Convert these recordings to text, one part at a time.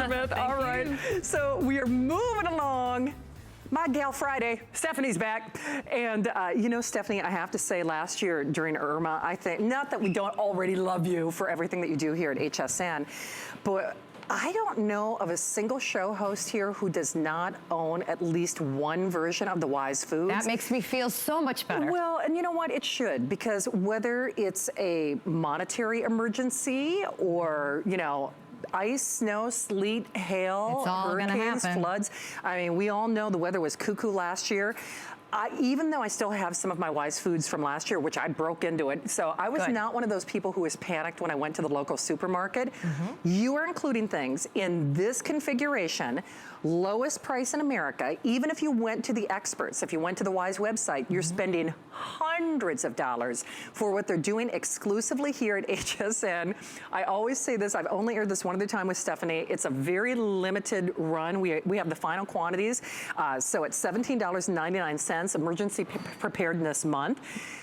All right, so we are moving along. My Gal Friday, Stephanie's back. And you know, Stephanie, I have to say last year during Irma, I think, not that we don't already love you for everything that you do here at HSN, but I don't know of a single show host here who does not own at least one version of the Wise Foods. That makes me feel so much better. Well, and you know what? It should, because whether it's a monetary emergency or, you know, ice, snow, sleet, hail, hurricanes, floods. I mean, we all know the weather was cuckoo last year. Even though I still have some of my Wise Foods from last year, which I broke into it, so I was not one of those people who was panicked when I went to the local supermarket. You are including things in this configuration, lowest price in America. Even if you went to the experts, if you went to the Wise website, you're spending hundreds of dollars for what they're doing exclusively here at HSN. I always say this, I've only aired this one other time with Stephanie. It's a very limited run. We have the final quantities. So it's $17.99, Emergency Preparedness Month.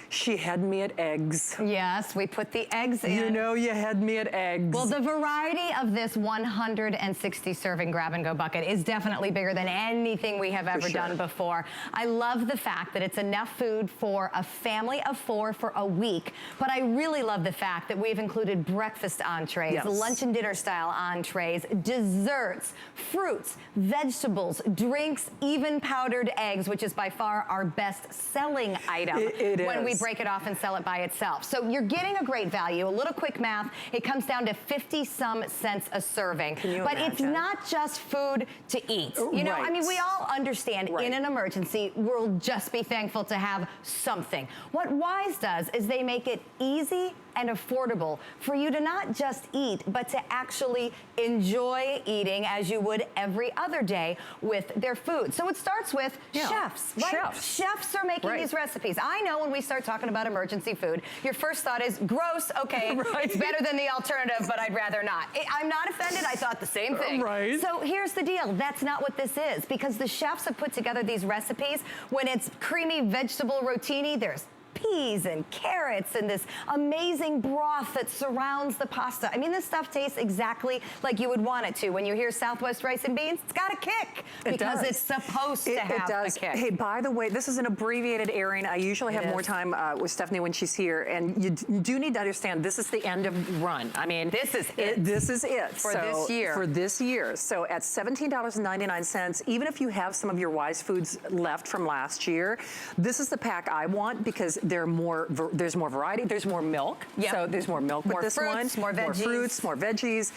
She had me at eggs. Yes, we put the eggs in. You know you had me at eggs. Well, the variety of this 160 serving grab-and-go bucket is definitely bigger than anything we have ever done before. I love the fact that it's enough food for a family of 4 for a week, but I really love the fact that we've included breakfast entrees, lunch and dinner style entrees, desserts, fruits, vegetables, drinks, even powdered eggs, which is by far our best selling item when we break it off and sell it by itself. So you're getting a great value. A little quick math, it comes down to 50-some cents a serving. But it's not just food to eat. You know, I mean, we all understand in an emergency, we'll just be thankful to have something. What Wise does is they make it easy and affordable for you to not just eat, but to actually enjoy eating as you would every other day with their food. So it starts with chefs, right? Chefs are making these recipes. I know when we start talking about emergency food, your first thought is, gross, okay, it's better than the alternative, but I'd rather not. I'm not offended, I thought the same thing. So here's the deal, that's not what this is, because the chefs have put together these recipes. When it's creamy vegetable rotini, there's peas and carrots and this amazing broth that surrounds the pasta. I mean, this stuff tastes exactly like you would want it to. When you hear Southwest rice and beans, it's got a kick because it's supposed to have a kick. Hey, by the way, this is an abbreviated airing. I usually have more time with Stephanie when she's here, and you do need to understand this is the end of run. I mean, this is it. This is it for this year. For this year. So at $17.99, even if you have some of your Wise Foods left from last year, this is the pack I want because there's more variety, there's more milk. So there's more milk with this one. More veggies. More fruits, more veggies.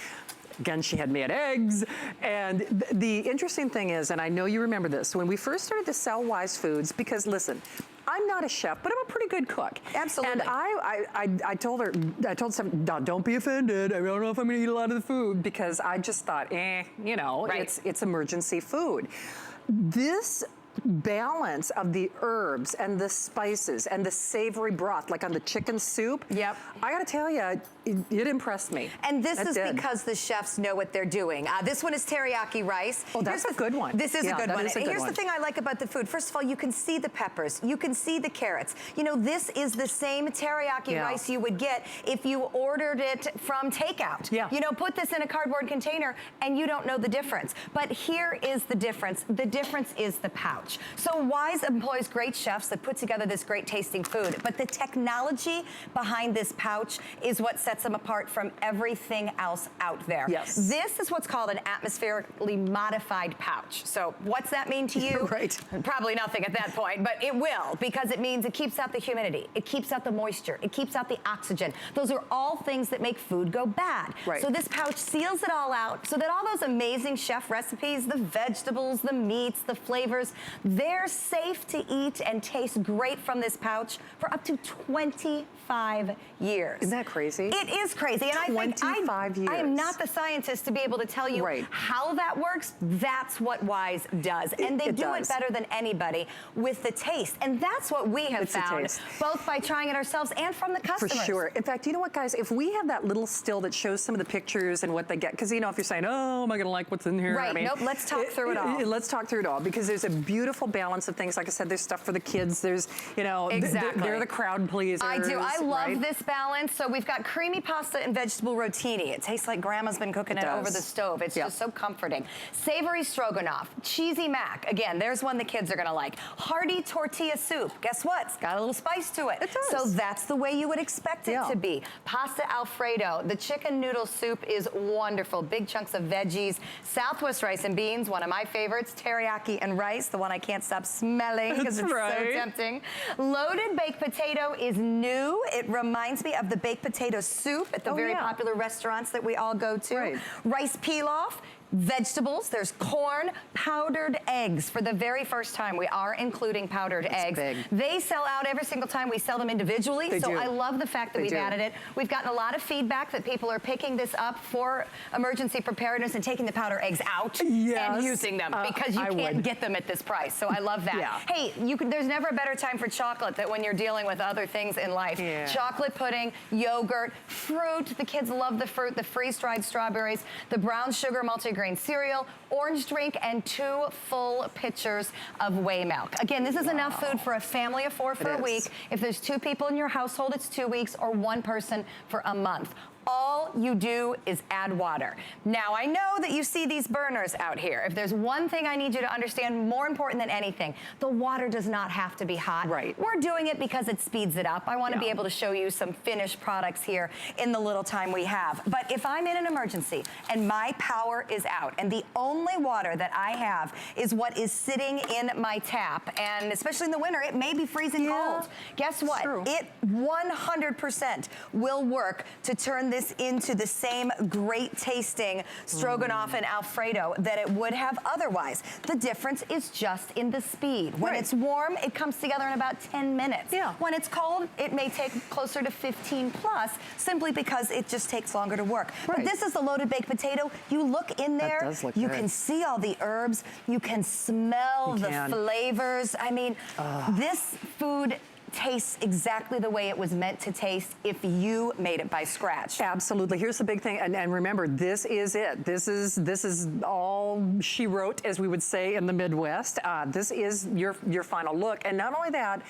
Again, she had me at eggs. And the interesting thing is, and I know you remember this, when we first started to sell Wise Foods, because listen, I'm not a chef, but I'm a pretty good cook. Absolutely. And I told her, no, don't be offended. I don't know if I'm gonna eat a lot of the food, because I just thought, you know, it's emergency food. This balance of the herbs and the spices and the savory broth, like on the chicken soup. I gotta tell you, it impressed me. And this is because the chefs know what they're doing. This one is teriyaki rice. Oh, that's a good one. This is a good one. Here's the thing I like about the food. First of all, you can see the peppers. You can see the carrots. You know, this is the same teriyaki rice you would get if you ordered it from takeout. You know, put this in a cardboard container and you don't know the difference. But here is the difference. The difference is the pouch. So Wise employs great chefs that put together this great tasting food, but the technology behind this pouch is what sets them apart from everything else out there. This is what's called an atmospherically modified pouch. So what's that mean to you? Probably nothing at that point, but it will, because it means it keeps out the humidity, it keeps out the moisture, it keeps out the oxygen. Those are all things that make food go bad. So this pouch seals it all out so that all those amazing chef recipes, the vegetables, the meats, the flavors, they're safe to eat and taste great from this pouch for up to 25 years. Isn't that crazy? It is crazy. And 25 years. I am not the scientist to be able to tell you how that works. That's what Wise does. And they do it better than anybody with the taste. And that's what we have found, both by trying it ourselves and from the customers. For sure. In fact, you know what, guys? If we have that little still that shows some of the pictures and what they get, because, you know, if you're saying, oh, am I going to like what's in here? I mean, nope, let's talk through it all. Let's talk through it all, because there's a beautiful beautiful balance of things. Like I said, there's stuff for the kids. There's, you know, they're the crowd pleasers. I do. I love this balance. So we've got creamy pasta and vegetable rotini. It tastes like grandma's been cooking it over the stove. It's just so comforting. Savory stroganoff, cheesy mac. Again, there's one the kids are gonna like. Hearty tortilla soup. Guess what? It's got a little spice to it. It does. So that's the way you would expect it to be. Pasta Alfredo. The chicken noodle soup is wonderful. Big chunks of veggies. Southwest rice and beans, one of my favorites. Teriyaki and rice, the one I can't stop smelling because it's so tempting. Loaded baked potato is new. It reminds me of the baked potato soup at the very popular restaurants that we all go to. Rice pilaf. Vegetables, there's corn, powdered eggs. For the very first time, we are including powdered eggs. Big. They sell out every single time. We sell them individually, They do. I love the fact that we've added it. We've gotten a lot of feedback that people are picking this up for emergency preparedness and taking the powdered eggs out and using them because you can't get them at this price. So I love that. Hey, there's never a better time for chocolate than when you're dealing with other things in life. Chocolate pudding, yogurt, fruit. The kids love the fruit, the freeze-dried strawberries, the brown sugar multigrain cereal, orange drink, and 2 full pitchers of whey milk. Again, this is enough food for a family of 4 for a week. If there's 2 people in your household, it's 2 weeks, or 1 person for a month. All you do is add water. Now, I know that you see these burners out here. If there's one thing I need you to understand, more important than anything, the water does not have to be hot. We're doing it because it speeds it up. I want to be able to show you some finished products here in the little time we have. But if I'm in an emergency and my power is out and the only water that I have is what is sitting in my tap, and especially in the winter, it may be freezing cold. Guess what? It 100% will work to turn this into the same great tasting stroganoff and Alfredo that it would have otherwise. The difference is just in the speed. When it's warm, it comes together in about 10 minutes. When it's cold, it may take closer to 15 plus, simply because it just takes longer to work. But this is the loaded baked potato. You look in there, you can see all the herbs, you can smell the flavors. I mean, this food tastes exactly the way it was meant to taste if you made it by scratch. Absolutely. Here's the big thing, and remember, this is it. This is all she wrote, as we would say in the Midwest. This is your final look. And not only that,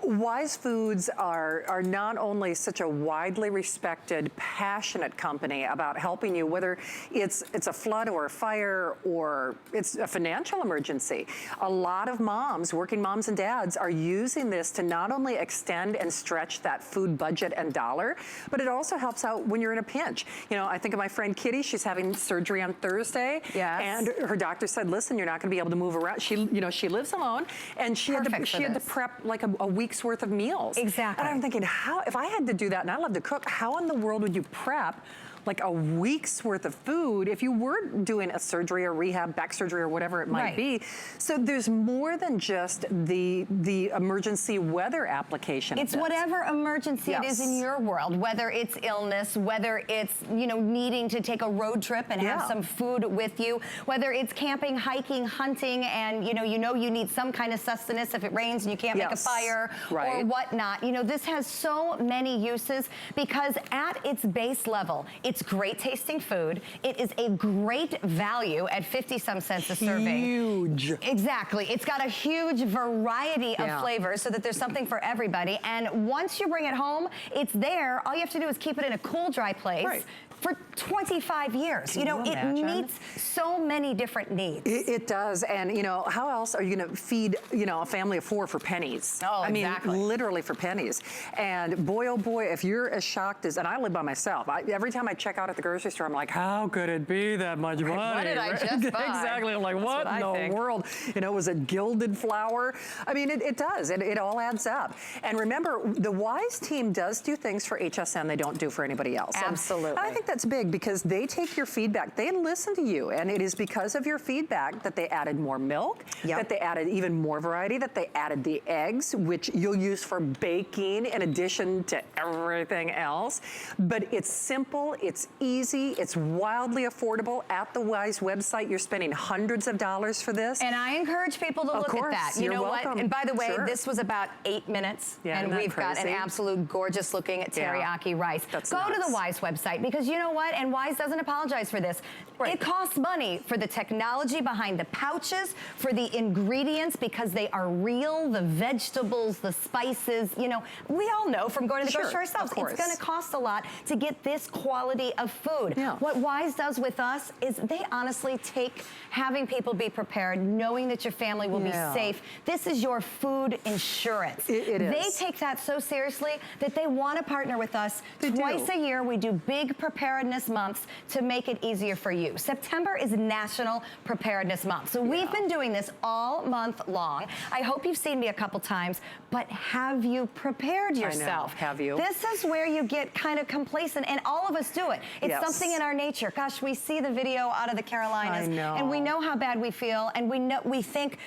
Wise Foods are not only such a widely respected, passionate company about helping you, whether it's a flood or a fire or it's a financial emergency. A lot of moms, working moms and dads, are using this to not only extend and stretch that food budget and dollar, but it also helps out when you're in a pinch. You know, I think of my friend Kitty. She's having surgery on Thursday, and her doctor said, "Listen, you're not going to be able to move around." She lives alone, and she had to prep like a week's worth of meals. Exactly. And I'm thinking, if I had to do that, and I love to cook, how in the world would you prep like a week's worth of food if you were doing a surgery or rehab, back surgery or whatever it might be? So there's more than just the emergency weather application. It's whatever emergency it is in your world, whether it's illness, whether it's, needing to take a road trip and have some food with you, whether it's camping, hiking, hunting, and you need some kind of sustenance if it rains and you can't make a fire or whatnot. This has so many uses because at its base level, it's great tasting food. It is a great value at 50-some cents a serving. Huge. Exactly. It's got a huge variety of flavors so that there's something for everybody. And once you bring it home, it's there. All you have to do is keep it in a cool, dry place. For 25 years. It meets so many different needs. It does. And, how else are you going to feed, a family of 4 for pennies? Oh, I mean, literally for pennies. And boy, oh boy, if you're as shocked as, and I live by myself, every time I check out at the grocery store, I'm like, how could it be that much money? What did I just buy? Exactly. I'm like, what in the world? Was it gilded flour? I mean, it does. It all adds up. And remember, the Wise team does do things for HSN they don't do for anybody else. Absolutely. And I think that's big because they take your feedback. They listen to you, and it is because of your feedback that they added more milk, that they added even more variety, that they added the eggs, which you'll use for baking in addition to everything else. But it's simple, it's easy, it's wildly affordable. At the Wise website, you're spending hundreds of dollars for this. And I encourage people to look at that. You know what? And by the way, this was about 8 minutes, and we've got an absolute gorgeous looking teriyaki rice. Go to the Wise website because know what? And Wise doesn't apologize for this. It costs money for the technology behind the pouches, for the ingredients, because they are real, the vegetables, the spices. You know, we all know from going to the grocery store ourselves, it's going to cost a lot to get this quality of food. What Wise does with us is they honestly take having people be prepared, knowing that your family will be safe. This is your food insurance. It is. They take that so seriously that they want to partner with us. Twice a year, we do big preparedness months to make it easier for you. September is National Preparedness Month. So we've been doing this all month long. I hope you've seen me a couple times, but have you prepared yourself? I know. Have you? This is where you get kind of complacent, and all of us do it. It's something in our nature. Gosh, we see the video out of the Carolinas, and we know how bad we feel, and we think,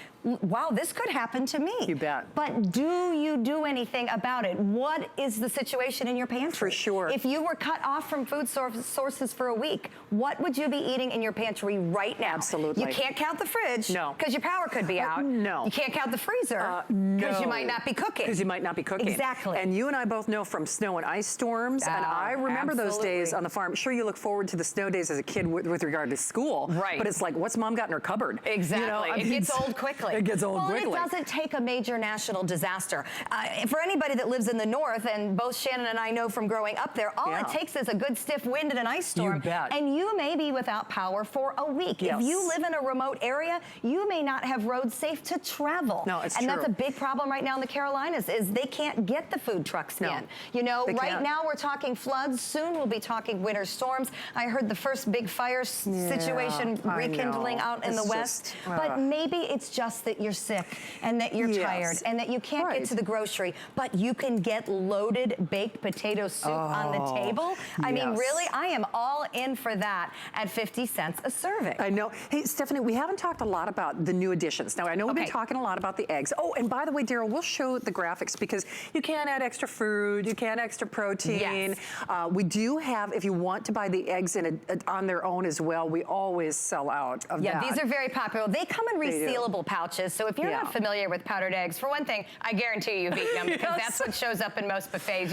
wow, this could happen to me. You bet. But do you do anything about it? What is the situation in your pantry? For sure. If you were cut off from food sources for a week, what would you be eating in your pantry right now? Absolutely. You can't count the fridge. No. Because your power could be out. No. You can't count the freezer. Because you might not be cooking. Because you might not be cooking. Exactly. And you and I both know from snow and ice storms, and I remember those days on the farm. Sure, you look forward to the snow days as a kid with regard to school. Right. But it's like, what's mom got in her cupboard? Exactly. You know, I mean, it gets old quickly. It gets old quickly. It doesn't take a major national disaster. For anybody that lives in the north, and both Shannon and I know from growing up there, all it takes is a good stiff wind and an ice storm. You bet. And you may be without power for a week. Yes. If you live in a remote area, you may not have roads safe to travel. No, it's and true. that's a big problem right now in the Carolinas, is they can't get the food trucks in. You know, right now we're talking floods. Soon we'll be talking winter storms. I heard the first big fire situation rekindling out in the west. But maybe it's just that you're sick and that you're tired and that you can't get to the grocery, but you can get loaded baked potato soup on the table. I mean, really, I am all in for that at 50 cents a serving. I know. Hey, Stephanie, we haven't talked a lot about the new additions. Now, I know we've been talking a lot about the eggs. Oh, and by the way, Daryl, we'll show the graphics because you can't add extra food, you can't extra protein. We do have, if you want to buy the eggs on their own as well, we always sell out of that. These are very popular. They come in resealable pouches, so if you're not familiar with powdered eggs, for one thing, I guarantee you've eaten them because that's what shows up in most buffets.